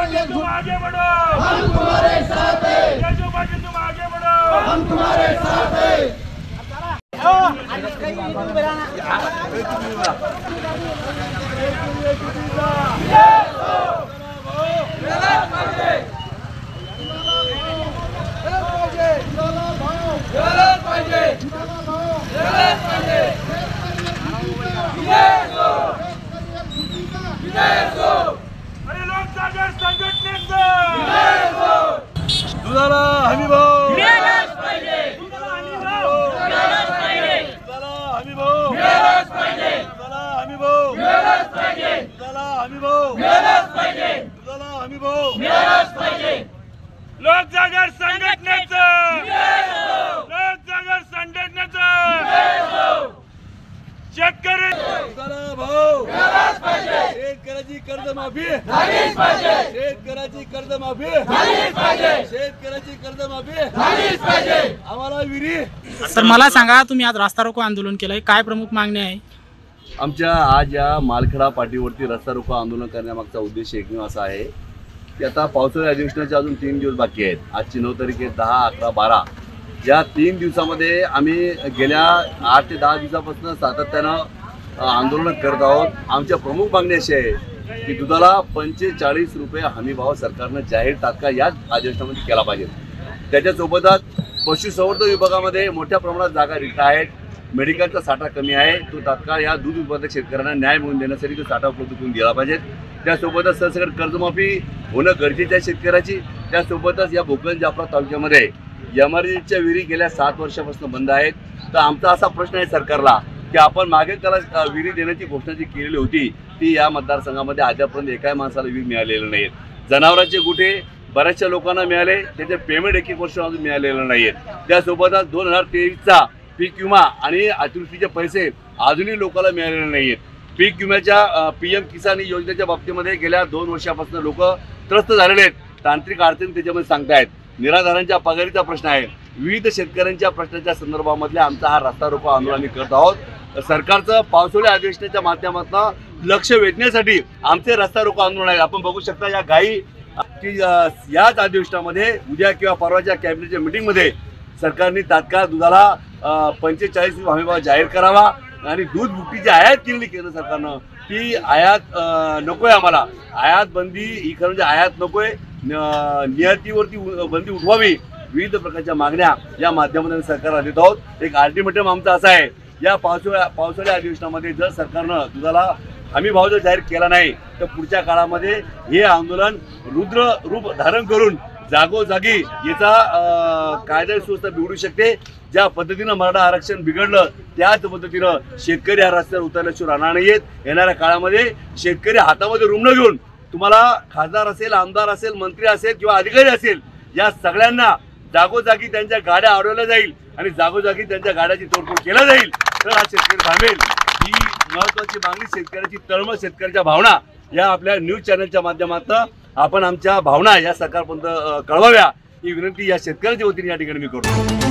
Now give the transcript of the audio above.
पाटिल तुम आगे बढ़ो, हम तुम्हारे साथ हैं। केशव पाटिल तुम आगे बढ़ो, हम तुम्हारे साथ हैं। अरे लोक जागर संघटनेचा दुधाला हमी भाव मिळालाच पाहिजे, दुधाला हमी भाव मिळालाच पाहिजे, दुधाला हमी भाव मिळालाच पाहिजे, दुधाला हमी भाव मिळालाच पाहिजे, दुधाला हमी भाव मिळालाच पाहिजे, दुधाला हमी भाव मिळालाच पाहिजे। लोक जागर संघटनेचा लोक जागर संघटनेचा शेतकरी दुधाला भाव मिळालाच पाहिजे, शेतकऱ्याची कर्जमाफी झालीच पाहिजे, शेतकऱ्याची कर्जमाफी झालीच पाहिजे, शेतकऱ्याची कर्जमाफी झालीच पाहिजे। आम्हाला विहिरी सर मला सांगा, तुम्ही आज रास्ता रोको आंदोलन केलंय, काय प्रमुख मागणी आहे? आमच्या आज या मालखेडा पाटीवरती रस्ता रोको आंदोलन करण्यामागचा उद्देश एकमेव असा आहे की आता पावसाळी अधिवेशनाचे अजून 3 दिवस बाकी आहेत। आजची 9 तारीख आहे, 10, 11, 12 या 3 दिवसामध्ये आम्ही गेल्या 8 ते 10 दिवसापासून सातत्यानं आंदोलन करत आहोत। आमच्या प्रमुख मागणी अशी आहे की दुधाला 45 रुपये हमीभाव सरकारनं जाहीर तात्काळ याच अधिवेशनामध्ये केला पाहिजे। त्याच्यासोबतच पशुसंवर्धन विभागामध्ये मोठ्या प्रमाणात जागा रिक्त आहेत, मेडिकलचा साठा कमी आहे, तो तात्काळ या दूध उत्पादक शेतकऱ्यांना न्याय मिळवून देण्यासाठी तो साठा उपलब्ध करून दिला पाहिजे। त्यासोबतच सरसकट कर्जमाफी होणं गरजेचं आहे शेतकऱ्याची। त्यासोबतच या भोकरदन जाफरा तालुक्यामध्ये एमआरजीच्या विहिरी गेल्या 7 वर्षापासून बंद आहेत। तर आमचा असा प्रश्न आहे सरकारला की आपण मागे त्याला विहिरी देण्याची घोषणा जी केलेली होती ती या मतदारसंघामध्ये आजपर्यंत एकाही माणसाला विहीर मिळालेलं नाही। जनावरांचे गुठे बऱ्याचशा लोकांना मिळाले, त्याचे पेमेंट 1 वर्ष अजून मिळालेलं नाही आहेत। त्यासोबतच 2023चा पीक विमा आणि अतिवृष्टीचे पैसे अजूनही लोकांना मिळालेले नाही आहेत। पीक विम्याच्या PM किसान योजनेच्या बाबतीमध्ये गेल्या 2 वर्षापासून लोक त्रस्त झालेले आहेत, तांत्रिक अडचणी त्याच्यामध्ये सांगतायत। निराधारांच्या पगारीचा प्रश्न आहे, विविध शेतकऱ्यांच्या प्रश्नाच्या संदर्भामध्ये आमचा हा रस्ता रोको आंदोलन आम्ही करत आहोत। सरकारचं पावसाळी अधिवेशनाच्या माध्यमातून लक्ष वेधण्यासाठी आमचे रस्ता रोको आंदोलन आहे। आपण बघू शकता या गायी की याच अधिवेशनामध्ये उद्या किंवा परवाच्या कॅबिनेटच्या मीटिंगमध्ये सरकारने तात्काळ दुधाला 45 रुपये हमीभाव जाहीर करावा आणि दूध भुकटी जी आयात केलेली केंद्र सरकारनं ती आयात नको आहे। आम्हाला आयात बंदी ही खरं म्हणजे आयात नको आहे, निर्यातीवरती बंदी उठवावी। विविध प्रकारच्या मागण्या या माध्यमातून सरकारला देत आहोत। एक अल्टिमेटम आमचा असा आहे, या पावसाळ्या अधिवेशनामध्ये जर सरकारनं दुधाला हमीभाव जर जाहीर केला नाही तर पुढच्या काळामध्ये हे आंदोलन रुद्र रूप धारण करून जागोजागी याचा कायदा सुव्यवस्था बिघडू शकते। ज्या पद्धतीनं मराठा आरक्षण बिघडलं त्याच पद्धतीनं शेतकरी हा रस्त्यावर उतरल्याशिवाय राहणार नाहीत। येणाऱ्या काळामध्ये शेतकरी हातामध्ये रुमणं घेऊन तुम्हाला खासदार असेल, आमदार असेल, मंत्री असेल किंवा अधिकारी असेल या सगळ्यांना जागोजागी त्यांच्या गाड्या अडवल्या जाईल आणि जागोजागी त्यांच्या गाड्याची तोडफोड केल्या जाईल, तर हा शेतकरी थांबेल। ही महत्त्वाची मागणी, शेतकऱ्याची तळमळ, शेतकऱ्याच्या भावना या आपल्या न्यूज चॅनलच्या माध्यमातून आपण आमच्या भावना या सरकारपर्यंत कळवाव्या ही विनंती या शेतकऱ्याच्या वतीने या ठिकाणी मी करतो।